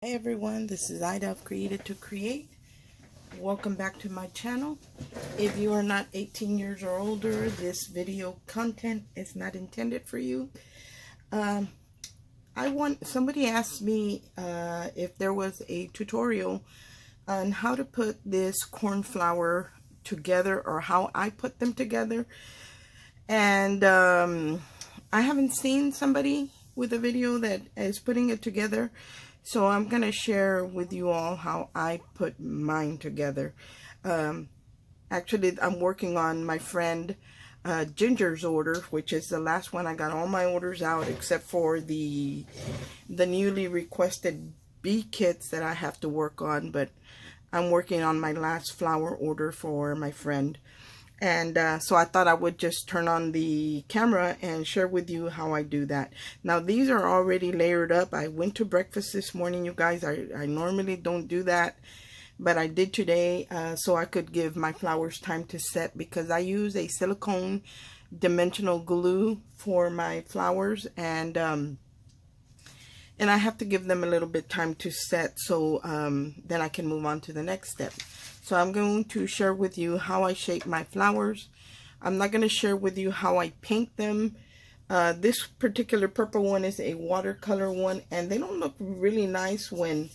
Hey everyone, this is Ida of Created to Create. Welcome back to my channel. If you are not 18 years or older, this video content is not intended for you. Somebody asked me if there was a tutorial on how to put this cornflower together or how I put them together. And I haven't seen somebody with a video that is putting it together. So I'm going to share with you all how I put mine together. Actually, I'm working on my friend Ginger's order, which is the last one. I got all my orders out except for the newly requested bee kits that I have to work on. But I'm working on my last flower order for my friend. And so I thought I would just turn on the camera and share with you how I do that. Now these are already layered up. I went to breakfast this morning, you guys. I normally don't do that, but I did today so I could give my flowers time to set, because I use a silicone dimensional glue for my flowers, and I have to give them a little bit time to set, so then I can move on to the next step. So I'm going to share with you how I shape my flowers. I'm not going to share with you how I paint them. This particular purple one is a watercolor one, and they don't look really nice when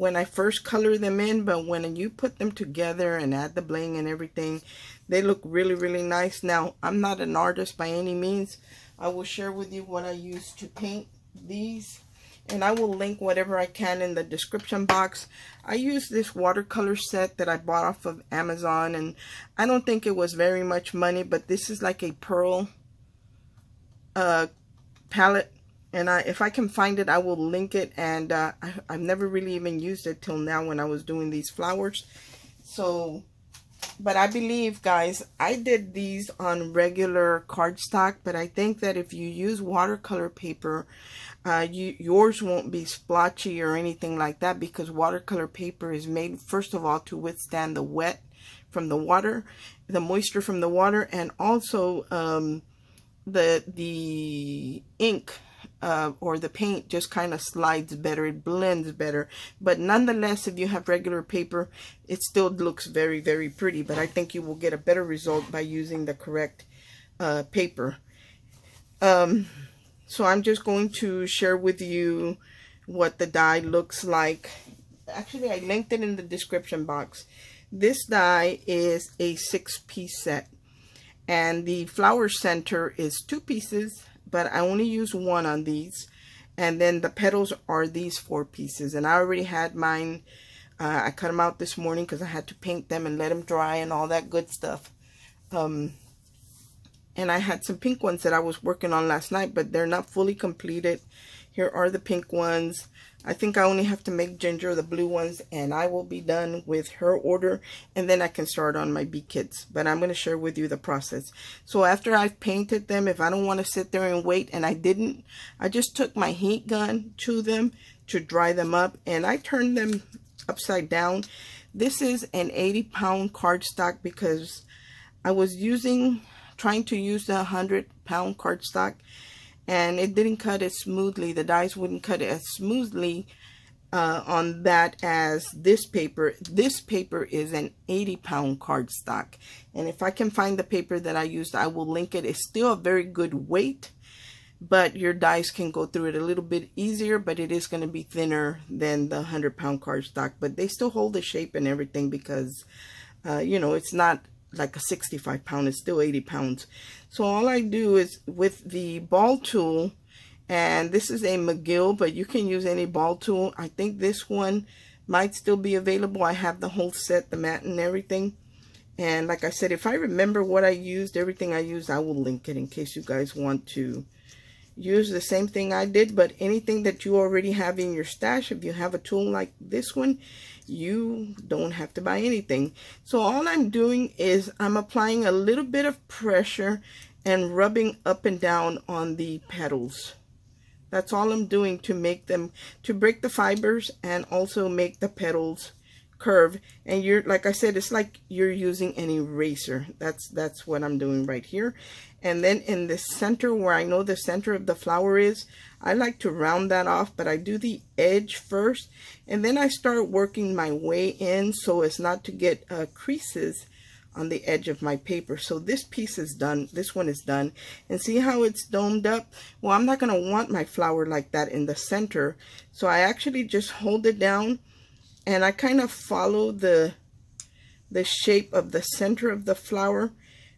I first color them in, but when you put them together and add the bling and everything, they look really, really nice. Now, I'm not an artist by any means. I will share with you what I use to paint these, and I will link whatever I can in the description box. I use this watercolor set that I bought off of Amazon, and I don't think it was very much money, but this is like a pearl palette, and if I can find it, I will link it. And I've never really even used it till now when I was doing these flowers. So, but I believe, guys, I did these on regular cardstock, but I think that if you use watercolor paper, yours won't be splotchy or anything like that, because watercolor paper is made, first of all, to withstand the wet from the water, the moisture from the water, and also the ink or the paint just kind of slides better, it blends better. But nonetheless, if you have regular paper, it still looks very, very pretty, but I think you will get a better result by using the correct paper. So I'm just going to share with you what the die looks like. Actually, I linked it in the description box. This die is a 6-piece set, and the flower center is 2 pieces, but I only use 1 on these. And then the petals are these 4 pieces, and I already had mine. I cut them out this morning because I had to paint them and let them dry and all that good stuff. And I had some pink ones that I was working on last night, but they're not fully completed. Here are the pink ones. I think I only have to make Ginger the blue ones, and I will be done with her order, and then I can start on my bee kits. But I'm going to share with you the process. So after I've painted them, if I don't want to sit there and wait, and I just took my heat gun to them to dry them up, and I turned them upside down. This is an 80-pound cardstock because I was trying to use the 100-pound cardstock, and it didn't cut as smoothly. The dies wouldn't cut as smoothly on that as this paper. This paper is an 80-pound cardstock, and if I can find the paper that I used, I will link it. It's still a very good weight, but your dies can go through it a little bit easier, but it is going to be thinner than the 100-pound cardstock. But they still hold the shape and everything, because you know, it's not like a 65-pound, it's still 80 pounds. So all I do is with the ball tool, and this is a McGill, but you can use any ball tool. I think this one might still be available. I have the whole set, the mat and everything. And like I said, if I remember what I used, everything I used, I will link it in case you guys want to use the same thing I did. But anything that you already have in your stash, if you have a tool like this one, you don't have to buy anything. So all I'm doing is I'm applying a little bit of pressure and rubbing up and down on the petals. That's all I'm doing to make them, to break the fibers and also make the petals curve, and you're, like I said, it's like you're using an eraser. That's what I'm doing right here. And then in the center, where I know the center of the flower is, I like to round that off, but I do the edge first, and then I start working my way in so as not to get creases on the edge of my paper. So this piece is done. This one is done. And see how it's domed up? Well, I'm not going to want my flower like that in the center. So I actually just hold it down, and I kind of follow the shape of the center of the flower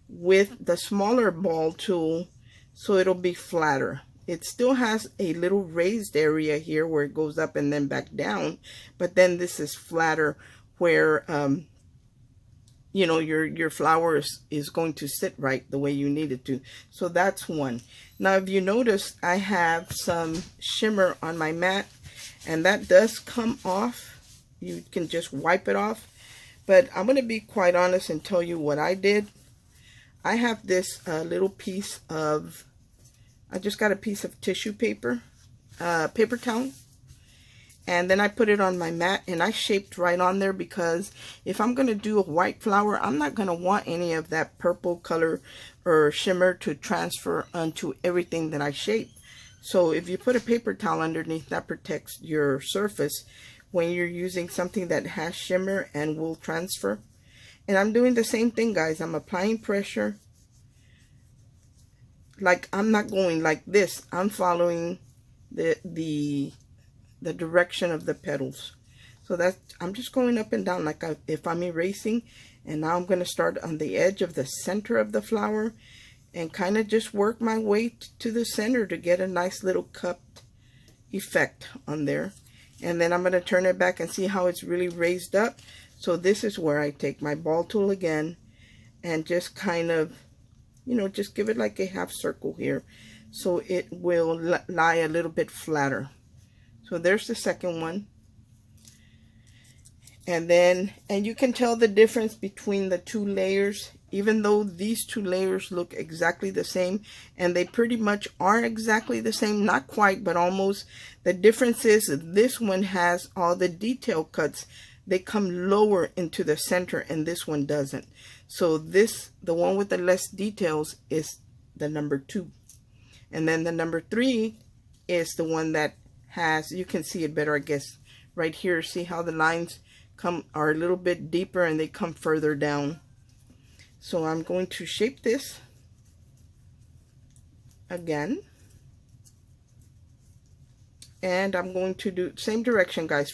with the smaller ball tool, so it'll be flatter. It still has a little raised area here where it goes up and then back down, but then this is flatter where you know, your flower is going to sit right the way you need it to. So that's one. Now, if you notice, I have some shimmer on my mat, and that does come off. You can just wipe it off. But I'm going to be quite honest and tell you what I did. I have this little piece of, I just got a piece of tissue paper, paper towel. And then I put it on my mat, and I shaped right on there, because if I'm going to do a white flower, I'm not going to want any of that purple color or shimmer to transfer onto everything that I shape. So if you put a paper towel underneath, that protects your surface when you're using something that has shimmer and will transfer. And I'm doing the same thing, guys. I'm applying pressure. Like, I'm not going like this. I'm following the direction of the petals. So that's, I'm just going up and down like if I'm erasing. And now I'm going to start on the edge of the center of the flower and kind of just work my way to the center to get a nice little cupped effect on there. And then I'm going to turn it back and see how it's really raised up. So this is where I take my ball tool again and just kind of, you know, just give it like a half circle here, so it will lie a little bit flatter. So there's the second one. And then, and you can tell the difference between the two layers, even though these two layers look exactly the same, and they pretty much are exactly the same, not quite, but almost. The difference is this one has all the detail cuts. They come lower into the center, and this one doesn't. So this, the one with the less details, is the number 2. And then the number 3 is the one that has, you can see it better, I guess, right here. See how the lines are a little bit deeper and they come further down. So I'm going to shape this again, and I'm going to do same direction, guys.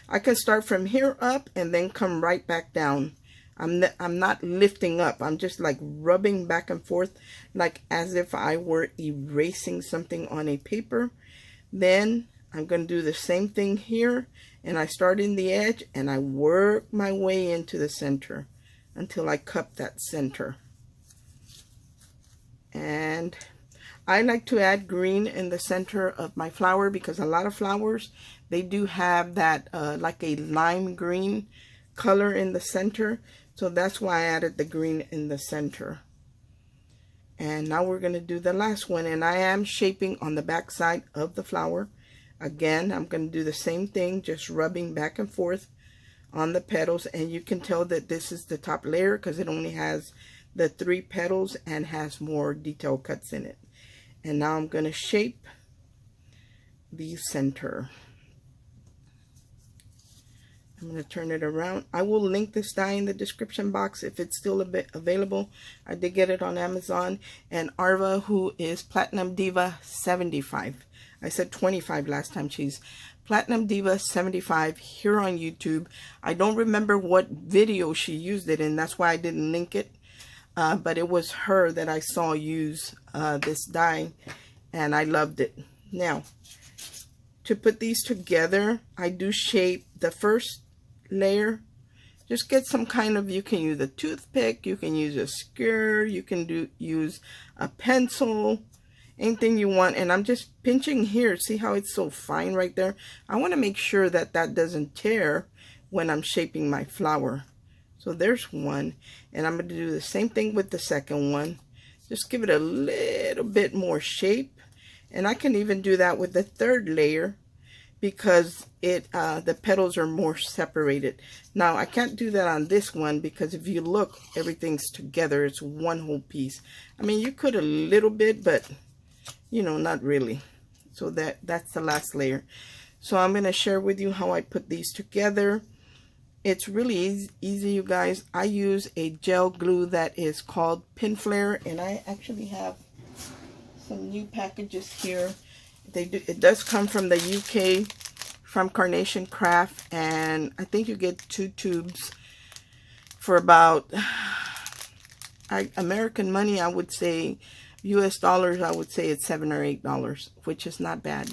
I can start from here up and then come right back down. I'm not lifting up. I'm just like rubbing back and forth, like as if I were erasing something on a paper. Then I'm going to do the same thing here, and I start in the edge and I work my way into the center until I cup that center. And I like to add green in the center of my flower, because a lot of flowers, they do have that like a lime green color in the center. So that's why I added the green in the center. And now we're going to do the last one, and I am shaping on the back side of the flower. Again, I'm going to do the same thing, just rubbing back and forth on the petals. And you can tell that this is the top layer because it only has the 3 petals and has more detail cuts in it. And now I'm going to shape the center. I'm going to turn it around. I will link this die in the description box if it's still available. I did get it on Amazon. And Arva, who is Platinum Diva 75. I said 25 last time. She's Platinum Diva 75 here on YouTube. I don't remember what video she used it in. That's why I didn't link it. But it was her that I saw use this die, and I loved it. Now, to put these together, I do shape the first layer. Just get some kind of, you can use a toothpick, you can use a skewer, you can use a pencil, anything you want. And I'm just pinching here. See how it's so fine right there? I want to make sure that that doesn't tear when I'm shaping my flower. So there's one, and I'm going to do the same thing with the second one. Just give it a little bit more shape, and I can even do that with the third layer. because the petals are more separated. Now I can't do that on this one because if you look, everything's together. It's one whole piece. I mean, you could a little bit, but you know, not really. So that's the last layer. So I'm going to share with you how I put these together. It's really easy, you guys. I use a gel glue that is called Pin Flare, and I actually have some new packages here. It does come from the UK, from Carnation Craft, and I think you get 2 tubes for about American money. I would say US dollars, I would say it's $7 or $8, which is not bad,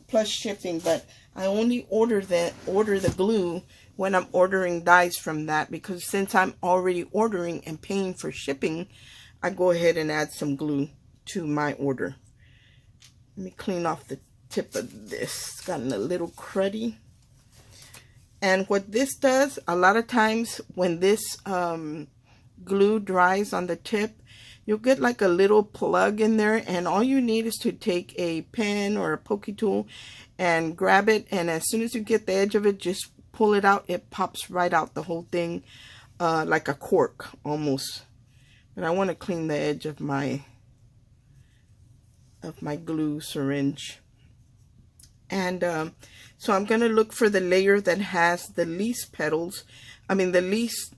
plus shipping. But I only order the glue when I'm ordering dies from that, because since I'm already ordering and paying for shipping, I go ahead and add some glue to my order. Let me clean off the tip of this. It's gotten a little cruddy. And what this does, a lot of times when this glue dries on the tip, you'll get like a little plug in there, and all you need is to take a pen or a pokey tool and grab it, and as soon as you get the edge of it, just pull it out. It pops right out, the whole thing, like a cork almost. But I want to clean the edge of my glue syringe. And so I'm going to look for the layer that has the least petals, I mean the least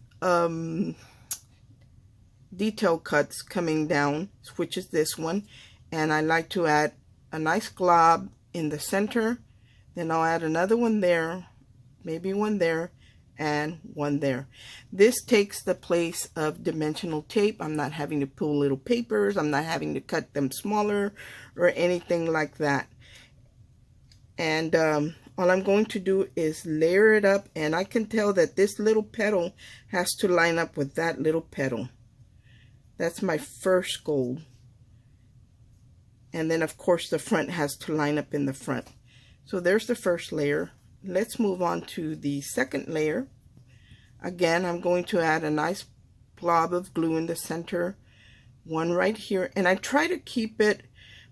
detail cuts coming down, which is this one. And I like to add a nice glob in the center, then I'll add another one there, maybe one there, and one there. This takes the place of dimensional tape. I'm not having to pull little papers, I'm not having to cut them smaller or anything like that. And all I'm going to do is layer it up, and I can tell that this little petal has to line up with that little petal. That's my first goal. And then of course the front has to line up in the front. So there's the first layer. Let's move on to the second layer. Again, I'm going to add a nice blob of glue in the center, one right here, and I try to keep it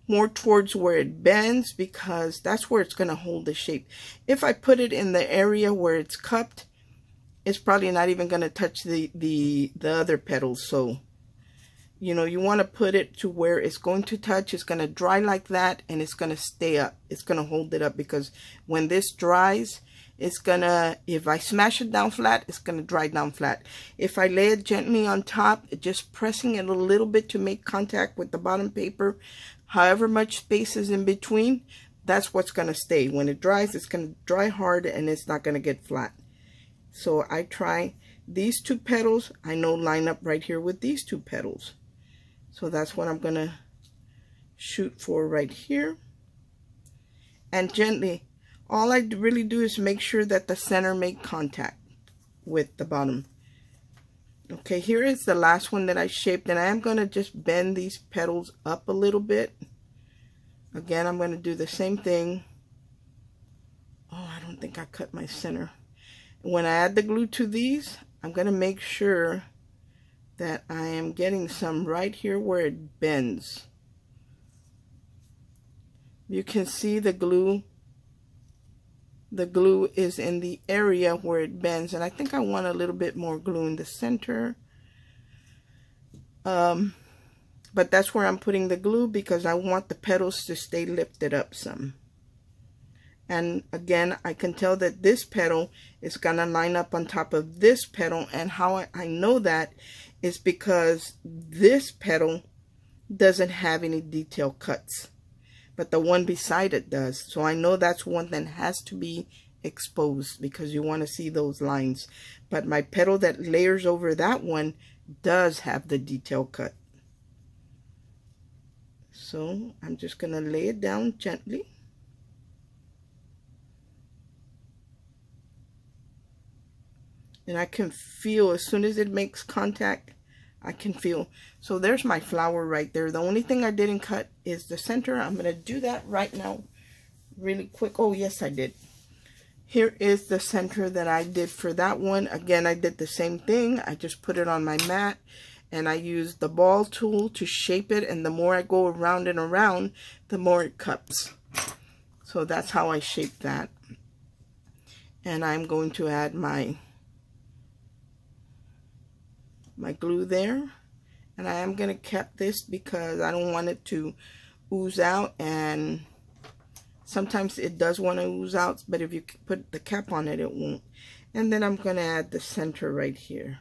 more towards where it bends because that's where it's going to hold the shape. If I put it in the area where it's cupped, it's probably not even going to touch the other petals. So you know, you want to put it to where it's going to touch. It's going to dry like that, and it's going to stay up. It's going to hold it up, because when this dries, it's going to, if I smash it down flat, it's going to dry down flat. If I lay it gently on top, just pressing it a little bit to make contact with the bottom paper, however much space is in between, that's what's going to stay. When it dries, it's going to dry hard, and it's not going to get flat. So I try these 2 petals, I know line up right here with these 2 petals. So that's what I'm going to shoot for right here. And gently, all I really do is make sure that the center make contact with the bottom. Okay, here is the last one that I shaped, and I am going to just bend these petals up a little bit. Again, I'm going to do the same thing. Oh, I don't think I cut my center. When I add the glue to these, I'm going to make sure that I am getting some right here where it bends. You can see the glue. The glue is in the area where it bends, and I think I want a little bit more glue in the center. But that's where I'm putting the glue, because I want the petals to stay lifted up some. And again, I can tell that this petal is going to line up on top of this petal, and how I know that is because this petal doesn't have any detail cuts, but the one beside it does. So I know that's one that has to be exposed, because you want to see those lines. But my petal that layers over that one does have the detail cut. So I'm just going to lay it down gently. And I can feel, as soon as it makes contact, I can feel. So there's my flower right there. The only thing I didn't cut is the center. I'm going to do that right now really quick. Oh, yes, I did. Here is the center that I did for that one. Again, I did the same thing. I just put it on my mat, and I used the ball tool to shape it. And the more I go around and around, the more it cups. So that's how I shaped that. And I'm going to add my glue there. And I am going to cap this because I don't want it to ooze out, and sometimes it does want to ooze out, but if you put the cap on it, it won't. And then I'm going to add the center right here.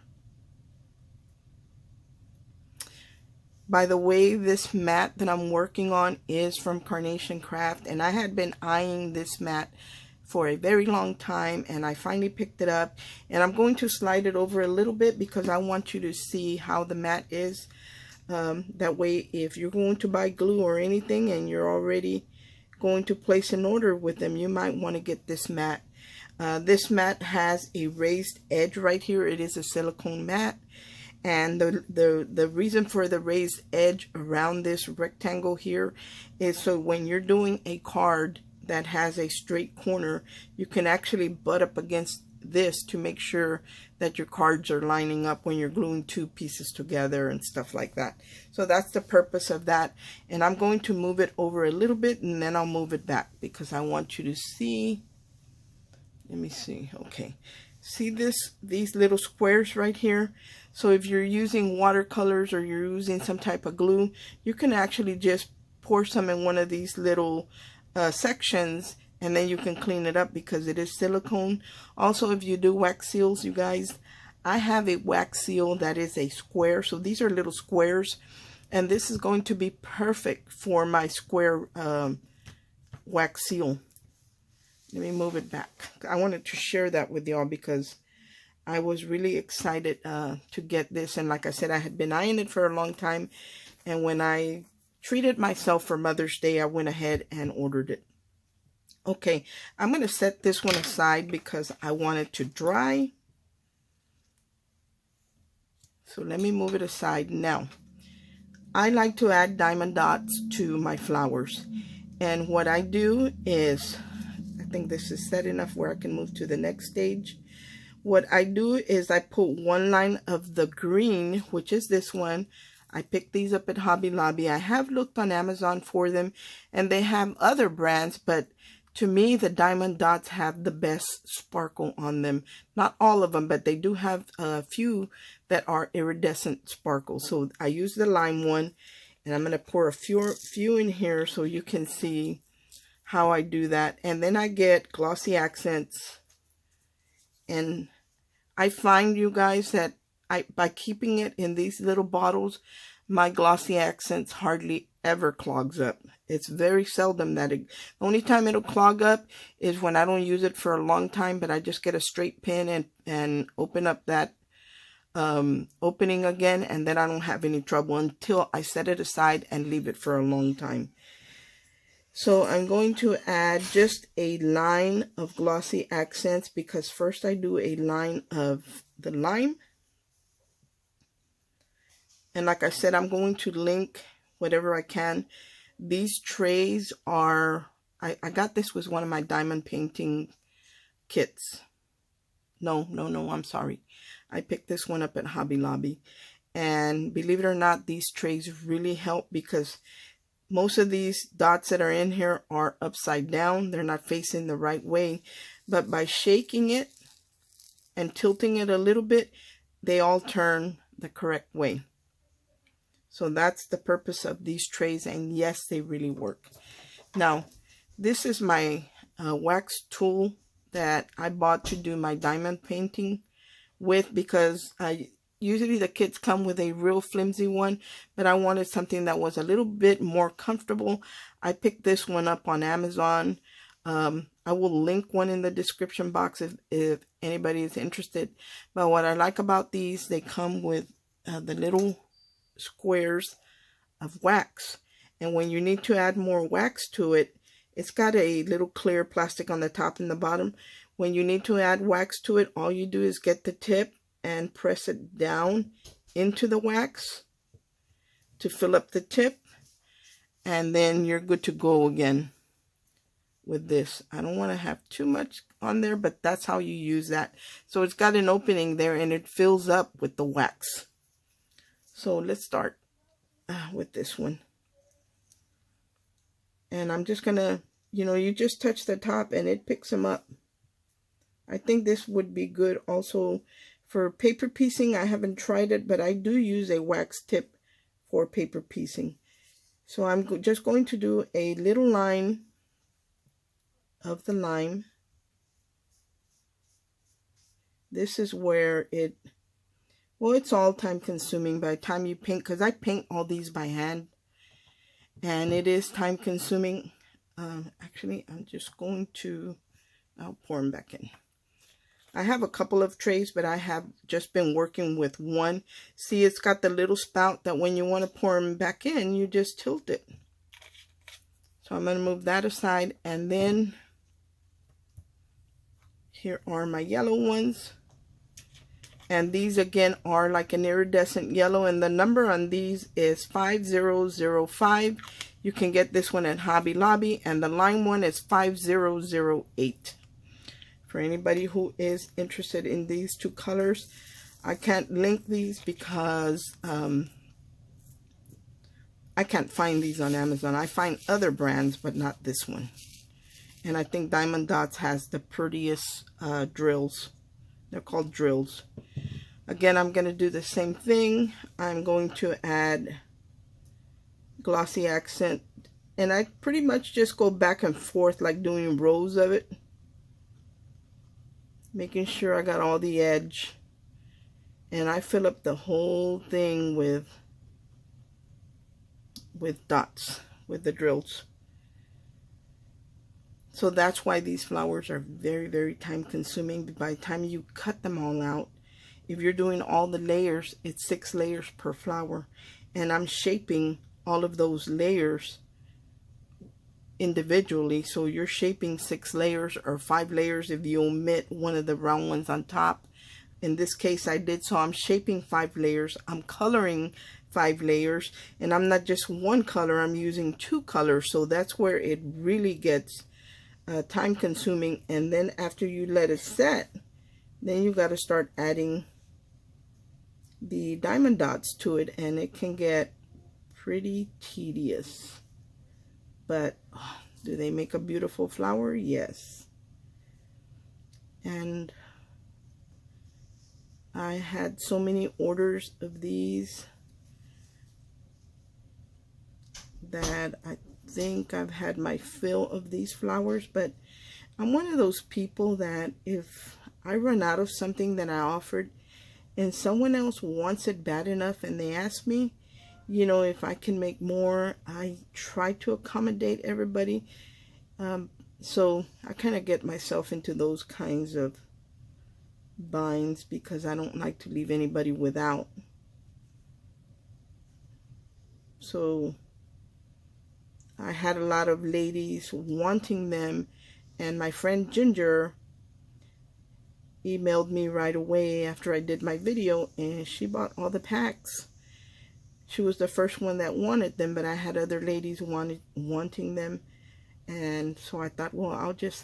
By the way, this mat that I'm working on is from Carnation Craft, and I had been eyeing this mat for a very long time, and I finally picked it up, and I'm going to slide it over a little bit because I want you to see how the mat is. That way, if you're going to buy glue or anything and you're already going to place an order with them, you might want to get this mat. This mat has a raised edge right here. It is a silicone mat, and the reason for the raised edge around this rectangle here is so when you're doing a card that has a straight corner, you can actually butt up against this to make sure that your cards are lining up when you're gluing two pieces together and stuff like that. So that's the purpose of that. And I'm going to move it over a little bit, and then I'll move it back because I want you to see. Let me see. Okay, see these little squares right here? So if you're using watercolors or you're using some type of glue, you can actually just pour some in one of these little sections, and then you can clean it up because it is silicone. Also, if you do wax seals, you guys, I have a wax seal that is a square. So these are little squares, and this is going to be perfect for my square wax seal. Let me move it back. I wanted to share that with y'all because I was really excited to get this. And like I said, I had been eyeing it for a long time. And when I treated myself for Mother's Day, I went ahead and ordered it. Okay, I'm going to set this one aside because I want it to dry. So let me move it aside. Now, I like to add diamond dots to my flowers. And what I do is, I think this is set enough where I can move to the next stage. What I do is I put one line of the green, which is this one. I picked these up at Hobby Lobby. I have looked on Amazon for them, and they have other brands, but to me, the diamond dots have the best sparkle on them. Not all of them, but they do have a few that are iridescent sparkle. So I use the lime one, and I'm going to pour a few in here so you can see how I do that. And then I get glossy accents. And I find, you guys, that by keeping it in these little bottles, my glossy accents hardly ever clogs up. It's very seldom that the only time it'll clog up is when I don't use it for a long time, but I just get a straight pin and open up that opening again, and then I don't have any trouble until I set it aside and leave it for a long time. So I'm going to add just a line of glossy accents because first I do a line of the lime. And like I said, I'm going to link whatever I can. These trays are, I got this with one of my diamond painting kits. No, I'm sorry. I picked this one up at Hobby Lobby. And believe it or not, these trays really help because most of these dots that are in here are upside down. They're not facing the right way. But by shaking it and tilting it a little bit, they all turn the correct way. So that's the purpose of these trays, and yes, they really work. Now, this is my wax tool that I bought to do my diamond painting with because usually the kits come with a real flimsy one, but I wanted something that was a little bit more comfortable. I picked this one up on Amazon. I will link one in the description box if anybody is interested. But what I like about these, they come with the little squares of wax, and when you need to add more wax to it, it's got a little clear plastic on the top and the bottom. When you need to add wax to it, all you do is get the tip and press it down into the wax to fill up the tip, and then you're good to go again with this. I don't want to have too much on there, but that's how you use that. So it's got an opening there and it fills up with the wax. So let's start with this one. And I'm just going to you know, you just touch the top and it picks them up. I think this would be good also for paper piecing. I haven't tried it, but I do use a wax tip for paper piecing. So I'm just going to do a little line of the lime. This is where it, well, it's all time consuming by the time you paint, because I paint all these by hand and it is time consuming. Actually, I'm just going to, I'll pour them back in. I have a couple of trays, but I have just been working with one. See, it's got the little spout that when you want to pour them back in, you just tilt it. So I'm going to move that aside, and then here are my yellow ones. And these again are like an iridescent yellow, and the number on these is 5005. You can get this one at Hobby Lobby, and the lime one is 5008. For anybody who is interested in these two colors, I can't link these because I can't find these on Amazon. I find other brands, but not this one. And I think Diamond Dots has the prettiest drills. They're called drills. Again, I'm going to do the same thing. I'm going to add glossy accent. And I pretty much just go back and forth like doing rows of it. Making sure I got all the edge. And I fill up the whole thing with dots, with the drills. So that's why these flowers are very, very time consuming. By the time you cut them all out, if you're doing all the layers, it's 6 layers per flower. And I'm shaping all of those layers individually. So you're shaping 6 layers or 5 layers if you omit one of the round ones on top. In this case I did, so I'm shaping 5 layers. I'm coloring 5 layers, and I'm not just one color, I'm using 2 colors. So that's where it really gets time consuming. And then after you let it set, then you got to start adding the diamond dots to it, and it can get pretty tedious. But oh, do they make a beautiful flower? Yes. And I had so many orders of these that I think I've had my fill of these flowers. But I'm one of those people that if I run out of something that I offered and someone else wants it bad enough and they ask me, you know, if I can make more, I try to accommodate everybody. So I kind of get myself into those kinds of binds because I don't like to leave anybody without. So I had a lot of ladies wanting them, and my friend Ginger emailed me right away after I did my video, and she bought all the packs. She was the first one that wanted them, but I had other ladies wanting them. And so I thought, well, I'll just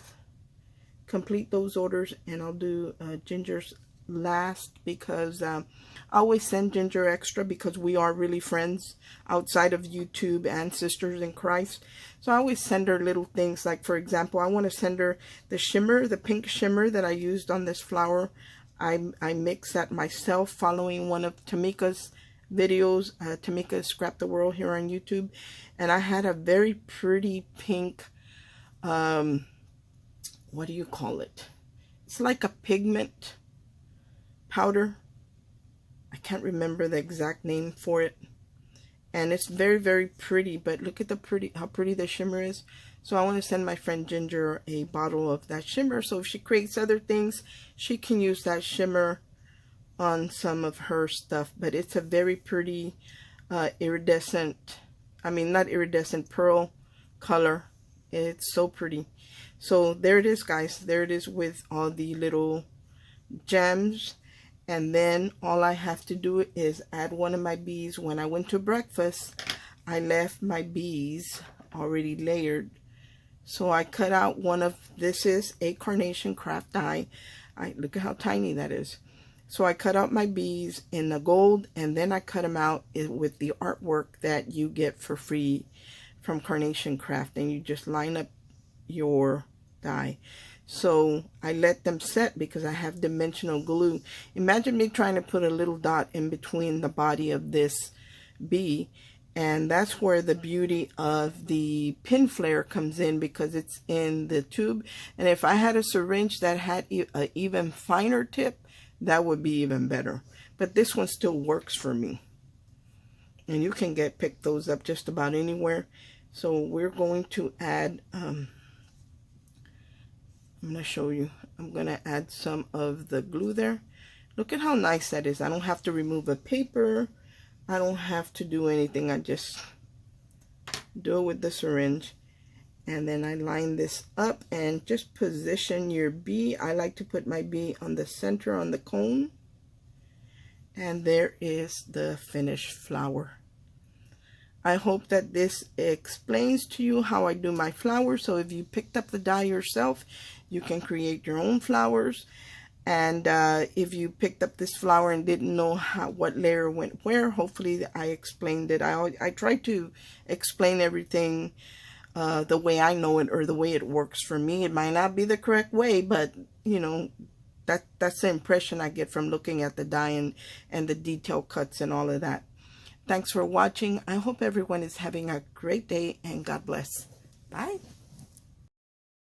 complete those orders, and I'll do Ginger's last, because I always send Ginger extra because we are really friends outside of YouTube and sisters in Christ. So I always send her little things. Like, for example, I want to send her the shimmer, the pink shimmer that I used on this flower. I mixed that myself following one of Tamika's videos. Tamika Scrap the World here on YouTube, and I had a very pretty pink, what do you call it? It's like a pigment powder. I can't remember the exact name for it, and it's very, very pretty. But look at how pretty the shimmer is. So I want to send my friend Ginger a bottle of that shimmer, so if she creates other things, she can use that shimmer on some of her stuff. But it's a very pretty iridescent, not iridescent, pearl color. It's so pretty. So there it is, guys. There it is with all the little gems. And then all I have to do is add one of my bees. When I went to breakfast, I left my bees already layered. So I cut out one of, this is a carnation craft die. Look at how tiny that is. So I cut out my bees in the gold, and then I cut them out with the artwork that you get for free from Carnation Craft. And you just line up your die. So I let them set because I have dimensional glue. Imagine me trying to put a little dot in between the body of this bee, and that's where the beauty of the pin flare comes in, because it's in the tube. And if I had a syringe that had an even finer tip, that would be even better. But this one still works for me. And you can pick those up just about anywhere. So we're going to add, I'm going to show you. I'm going to add some of the glue there. Look at how nice that is. I don't have to remove a paper. I don't have to do anything. I just do it with the syringe. And then I line this up and just position your bee. I like to put my bee on the center on the cone. And there is the finished flower. I hope that this explains to you how I do my flowers. So if you picked up the die yourself, you can create your own flowers. And if you picked up this flower and didn't know what layer went where, hopefully I explained it. I try to explain everything the way I know it, or the way it works for me. It might not be the correct way, but you know, that's the impression I get from looking at the die and the detail cuts and all of that. Thanks for watching. I hope everyone is having a great day, and God bless. Bye.